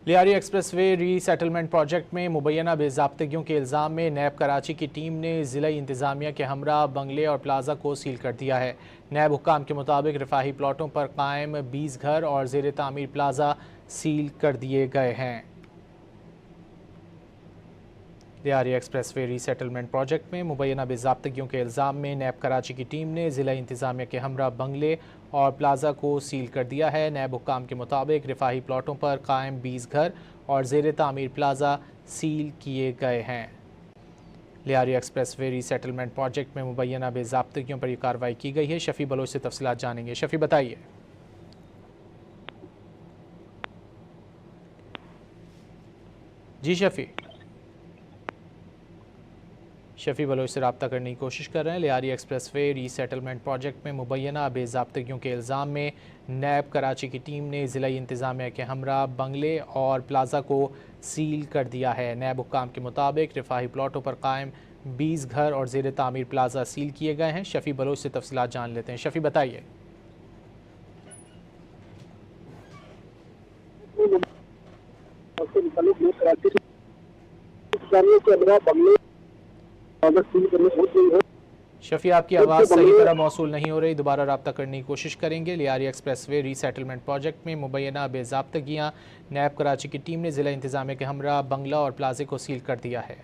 Lyari expressway resettlement project में मुबैना बेज़ाब्तगियों के इल्ज़ाम में नैब कराची की टीम ने ज़िला इंतज़ामिया के हमरा बंगले और प्लाजा को सील कर दिया है। नैब हुक्काम के मुताबिक रिफाही प्लाटों पर कायम 20 घर और ज़ेर तामीर प्लाजा सील कर दिए गए हैं। लियारी एक्सप्रेसवे रीसेटलमेंट प्रोजेक्ट में मुबैना बेज़ाब्तगियों के इल्ज़ाम में नैब कराची की टीम ने ज़िला इंतज़ामिया के हमरा बंगले और प्लाजा को सील कर दिया है। नैब हुक्काम के मुताबिक रिफाही प्लाटों पर कायम 20 घर और ज़ेर तामीर प्लाजा सील किए गए हैं। लियारी एक्सप्रेसवे रीसेटलमेंट प्रोजेक्ट में मुबैना बेज़ाब्तगियों पर यह कार्रवाई की गई है। शफी बलोच से तफसीलात जानेंगे। शफी बताइए। जी शफी बलोच से रब्ता करने की कोशिश कर रहे हैं। लियारी एक्सप्रेसवे रीसेटलमेंट प्रोजेक्ट में मुबैना बेज़ाब्तगियों के इल्ज़ाम में नैब कराची की टीम ने ज़िला इंतज़ामिया के हमरा बंगले और प्लाजा को सील कर दिया है। नैब हुक्काम के मुताबिक रिफाही प्लाटों पर कायम 20 घर और ज़ेर तामीर प्लाजा सील किए गए हैं। शफी बलोच से तफसीलात जान लेते हैं। शफी बताइए। शफी आपकी आवाज़ सही तरह मौसूल नहीं हो रही, दोबारा रब्ता करने की कोशिश करेंगे। लियारी एक्सप्रेसवे रीसेटलमेंट प्रोजेक्ट में मुबैना बेज़ाब्तगियाँ नैब कराची की टीम ने ज़िला इंतज़ामिया के हमरा बंगला और प्लाजे को सील कर दिया है।